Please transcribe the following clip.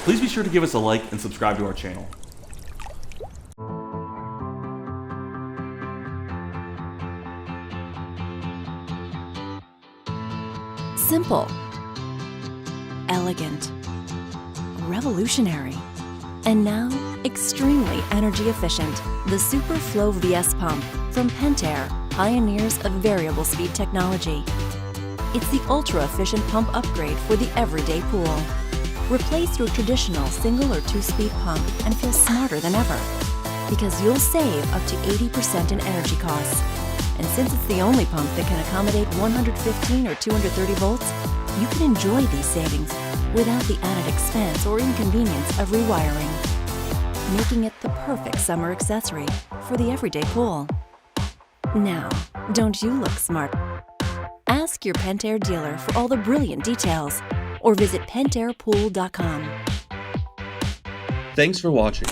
Please be sure to give us a like and subscribe to our channel. Simple, elegant, revolutionary, and now extremely energy efficient. The SuperFlo VS pump from Pentair pioneers of variable speed technology. It's the ultra-efficient pump upgrade for the everyday pool. Replace your traditional single or two-speed pump and feel smarter than ever, because you'll save up to 80% in energy costs. And since it's the only pump that can accommodate 115 or 230 volts, you can enjoy these savings without the added expense or inconvenience of rewiring, making it the perfect summer accessory for the everyday pool. Now, don't you look smart? Ask your Pentair dealer for all the brilliant details, or visit pentairpool.com. Thanks for watching.